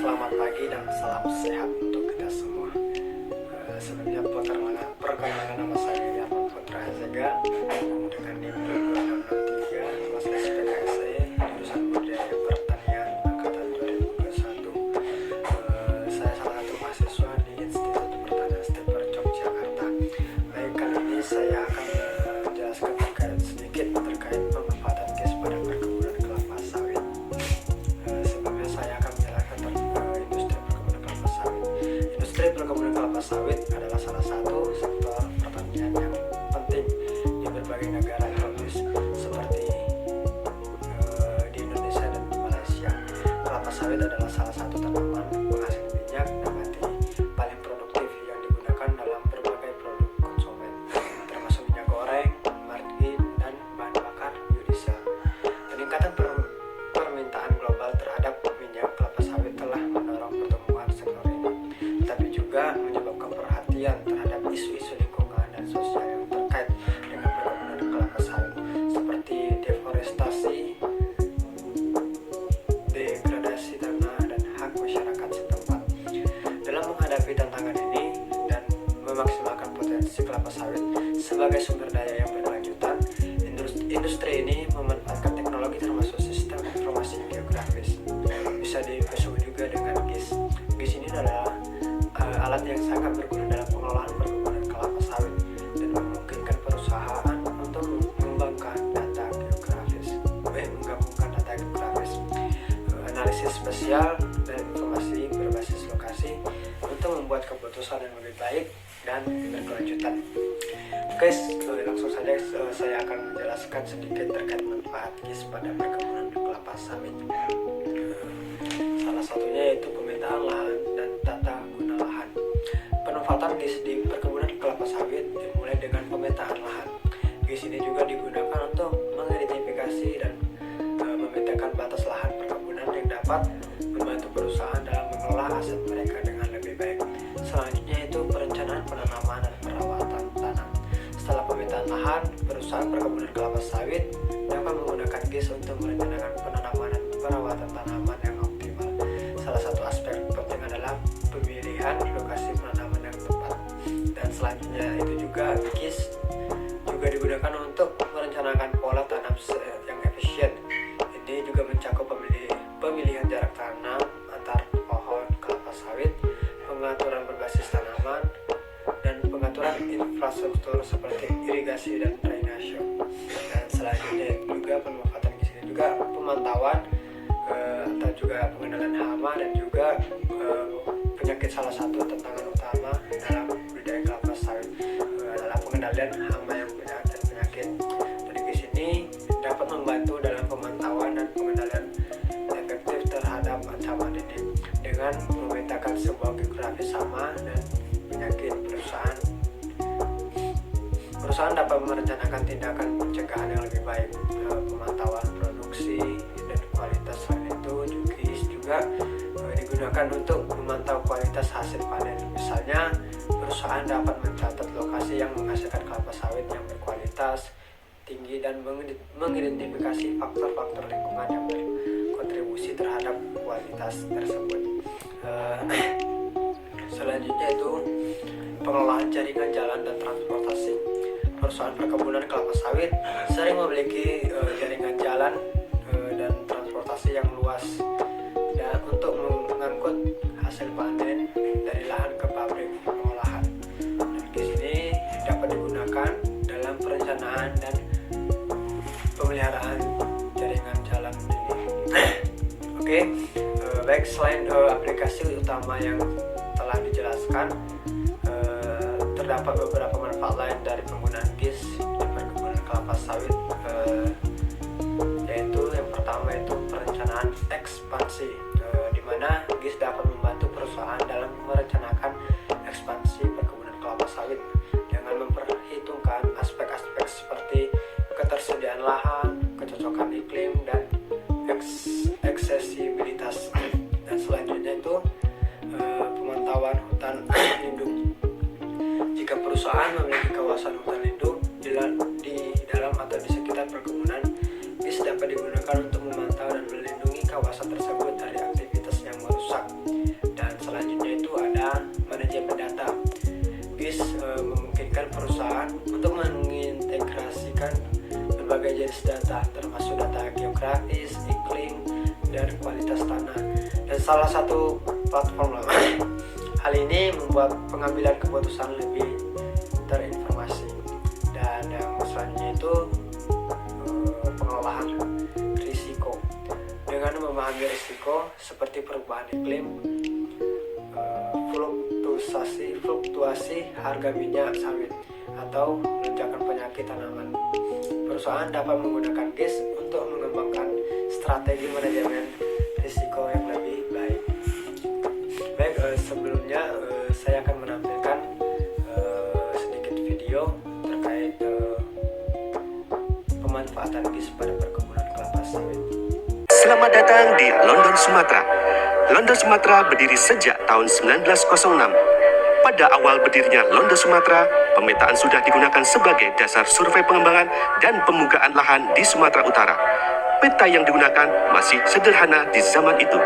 Selamat pagi dan salam sehat untuk kita semua. Sebelumnya perkenalkan nama saya Yarman Putra Hazega dengan NIM 2663 Masih PKSE jurusan Budaya Pertanian angkatan 2021. Saya salah satu mahasiswa di Institut Pertanian Steper Yogyakarta. Baik, kali ini saya akan menjelaskan sedikit terkait pemanfaatan GIS pada perkebunan kelapa sawit. Sebelumnya saya akan menjelaskan industri perkebunan kelapa sawit. Industri perkebunan kelapa sawit adalah salah satu sektor pertanian yang penting di berbagai negara tropis seperti di Indonesia dan Malaysia. Kelapa sawit adalah salah satu tanaman penghasil minyak nabati paling produktif yang digunakan dalam berbagai produk konsumen, termasuk minyak goreng, margarin, dan bahan bakar biodiesel. Peningkatan permintaan global terhadap minyak kelapa sawit telah mendorong pertumbuhan sektor ini, tapi juga menyebabkan perhatian terhadap isu-isu lingkungan dan sosial yang terkait dengan perkebunan kelapa sawit, seperti deforestasi, degradasi tanah, dan hak masyarakat setempat. Dalam menghadapi tantangan ini dan memaksimalkan potensi kelapa sawit sebagai sumber daya yang berkelanjutan, industri ini memanfaatkan teknologi termasuk sistem informasi geografis. Bisa disebut juga dengan GIS. GIS ini adalah alat yang sangat berguna dalam pengelolaan perkebunan kelapa sawit dan memungkinkan perusahaan untuk menggabungkan data geografis, analisis spesial, dan informasi berbasis lokasi untuk membuat keputusan yang lebih baik dan berkelanjutan. Guys, langsung saja saya akan menjelaskan sedikit terkait manfaat GIS pada perkebunan kelapa sawit. Salah satunya yaitu pemetaan lahan dan tata guna lahan. Pemanfaatan GIS di perkebunan kelapa sawit dimulai dengan pemetaan lahan. GIS ini juga digunakan untuk mengidentifikasi dan memetakan batas lahan perkebunan yang dapat membantu perusahaan dalam mengelola aset mereka dengan lebih baik. Selanjutnya itu perencanaan penanaman dan perawatan tanam. Setelah pemetaan lahan, perusahaan perkebunan kelapa sawit dapat menggunakan GIS untuk merencanakan penanaman dan perawatan tanaman yang optimal. Salah satu aspek penting adalah pemilihan lokasi penanaman yang tepat. Dan selanjutnya itu juga GIS juga digunakan untuk merencanakan pola tanam yang efisien. Ini juga mencakup pemilihan jarak tanam antar pohon kelapa sawit, pengaturan berbasis tanaman, dan pengaturan infrastruktur seperti irigasi dan drainase. Dan selanjutnya juga pemanfaatan GIS ini juga pemantauan atau juga pengendalian hama dan juga penyakit. Salah satu tantangan utama dalam budidaya kelapa sawit adalah pengendalian hama yang dan penyakit. Jadi GIS ini dapat membantu dalam pemantauan dan pengendalian efektif terhadap ancaman ini dengan memetakan sebuah geografis hama dan penyakit. Perusahaan dapat merencanakan tindakan pencegahan yang lebih baik, pemantauan produksi dan kualitas. Selain itu, GIS juga digunakan untuk memantau kualitas hasil panen. Misalnya, perusahaan dapat mencatat lokasi yang menghasilkan kelapa sawit yang berkualitas tinggi dan mengidentifikasi faktor-faktor lingkungan yang berkontribusi terhadap kualitas tersebut. Selanjutnya itu pengelolaan jaringan jalan dan transportasi. Perusahaan perkebunan kelapa sawit sering memiliki jaringan jalan dan transportasi yang luas dan untuk mengangkut hasil panen dari lahan ke pabrik pengolahan. Dan di sini dapat digunakan dalam perencanaan dan pemeliharaan jaringan jalan ini. Oke, baik, selain aplikasi utama yang telah dijelaskan, terdapat beberapa manfaat lain dari penggunaan GIS di perkebunan kelapa sawit, yaitu yang pertama itu perencanaan ekspansi, di mana GIS dapat membantu perusahaan dalam merencanakan ekspansi perkebunan kelapa sawit dengan memperhitungkan aspek-aspek seperti ketersediaan lahan, kecocokan iklim, dan aksesibilitas. Dan selanjutnya itu pemantauan hutan lindung. Jika perusahaan memiliki kawasan hutan lindung di dalam atau di sekitar perkebunan, GIS dapat digunakan untuk memantau dan melindungi kawasan tersebut dari aktivitas yang merusak geografis, iklim, dan kualitas tanah, dan salah satu platform lah. Hal ini membuat pengambilan keputusan lebih terinformasi. Dan yang selanjutnya itu pengolahan risiko. Dengan memahami risiko seperti perubahan iklim, fluktuasi harga minyak sawit, atau lonjakan penyakit tanaman, perusahaan dapat menggunakan GIS untuk mengembangkan strategi manajemen risiko yang lebih baik. Sebelumnya saya akan menampilkan sedikit video terkait pemanfaatan GIS pada perkebunan kelapa sawit. Selamat datang di London, Sumatera. London, Sumatera berdiri sejak tahun 1906. Pada awal berdirinya London, Sumatera, pemetaan sudah digunakan sebagai dasar survei pengembangan dan pembukaan lahan di Sumatera Utara. Peta yang digunakan masih sederhana di zaman itu.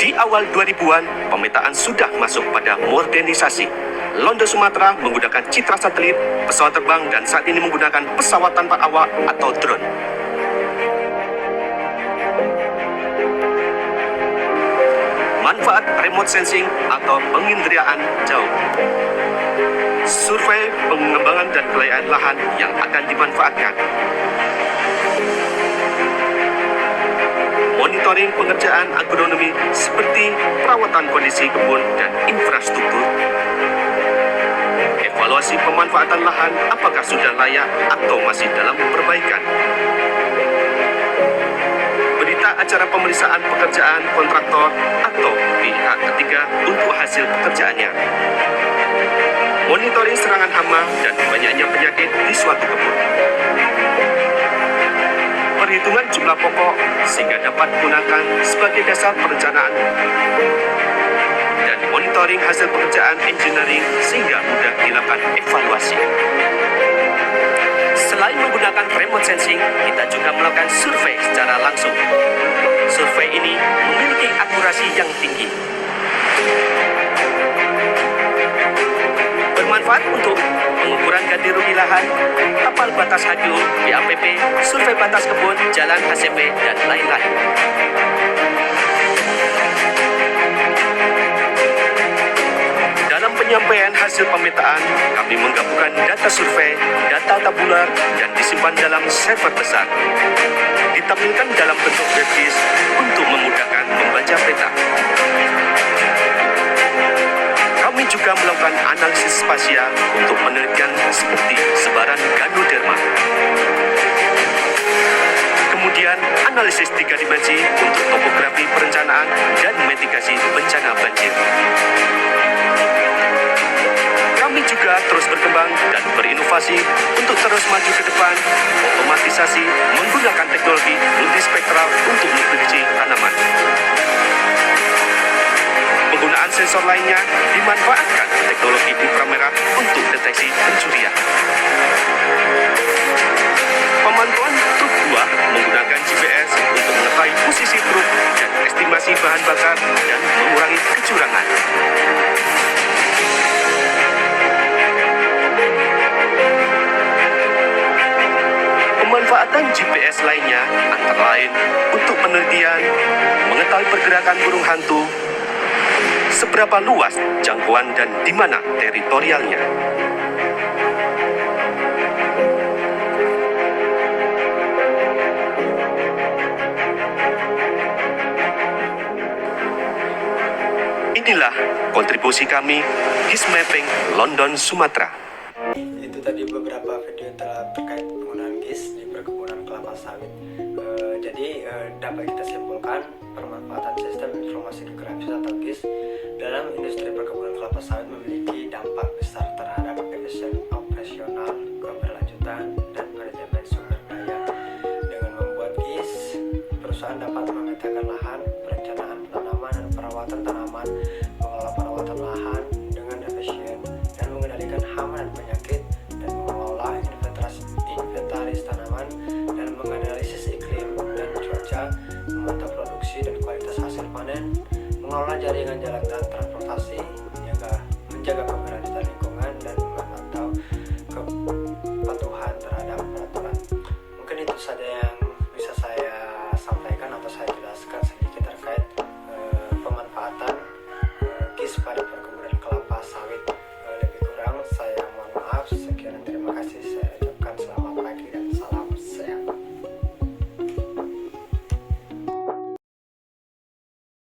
Di awal 2000-an, pemetaan sudah masuk pada modernisasi. London, Sumatera menggunakan citra satelit, pesawat terbang, dan saat ini menggunakan pesawat tanpa awak atau drone. Manfaat remote sensing atau penginderaan jauh. Survei pengembangan dan kelayaan lahan yang akan dimanfaatkan. Monitoring pengerjaan agronomi seperti perawatan kondisi kebun dan infrastruktur. Evaluasi pemanfaatan lahan apakah sudah layak atau masih dalam perbaikan. Berita acara pemeriksaan pekerjaan kontraktor atau pihak ketiga untuk hasil pekerjaannya. Monitoring serangan hama dan banyaknya penyakit di suatu kebun. Perhitungan jumlah pokok sehingga dapat digunakan sebagai dasar perencanaan. Dan monitoring hasil pekerjaan engineering sehingga mudah dilakukan evaluasi. Selain menggunakan remote sensing, kita juga melakukan survei secara langsung. Survei ini memiliki akurasi yang tinggi. Bermanfaat untuk pengukuran ganti rugi lahan, tapal batas HGU, BAPP, survei batas kebun, jalan HCP, dan lain-lain. Dalam penyampaian hasil pemetaan, kami menggabungkan data survei, data tabular, dan disimpan dalam server besar. Ditampilkan dalam bentuk grafis untuk memudahkan membaca peta. Kami juga melakukan analisis spasial untuk penelitian seperti sebaran ganoderma. Kemudian analisis 3 dimensi untuk topografi perencanaan dan mitigasi bencana banjir. Kami juga terus berkembang dan berinovasi untuk terus maju ke depan, otomatisasi menggunakan teknologi multispektral untuk memprediksi tanaman. Penggunaan sensor lainnya dimanfaatkan teknologi inframerah untuk deteksi pencurian. Pemantauan truk buah menggunakan GPS untuk mengetahui posisi truk dan estimasi bahan bakar dan mengurangi kecurangan. Pemanfaatan GPS lainnya antara lain untuk penelitian, mengetahui pergerakan burung hantu, seberapa luas jangkauan dan di mana teritorialnya. Inilah kontribusi kami GIS Mapping London, Sumatera. Itu tadi beberapa video terkait penggunaan GIS di perkebunan kelapa sawit. Jadi dapat kita simpulkan permanfaatan sistem informasi geografis atau GIS dalam industri perkebunan kelapa sawit memiliki dampak besar terhadap efisien operasional, keberlanjutan, dan manajemen sumber daya. Dengan membuat GIS, perusahaan dapat memetakan lahan, perencanaan tanaman, dan perawatan tanaman, mengelola perawatan lahan dengan efisien, dan mengendalikan hama dan penyakit, dan mengelola inventaris tanaman, dan menganalisis iklim dan cuaca, memantau produksi dan kualitas hasil panen, mengelola jaringan jalan dan transportasi, menjaga keberlanjutan lingkungan, dan memantau kepatuhan terhadap peraturan. Mungkin itu saja yang bisa kasih saya.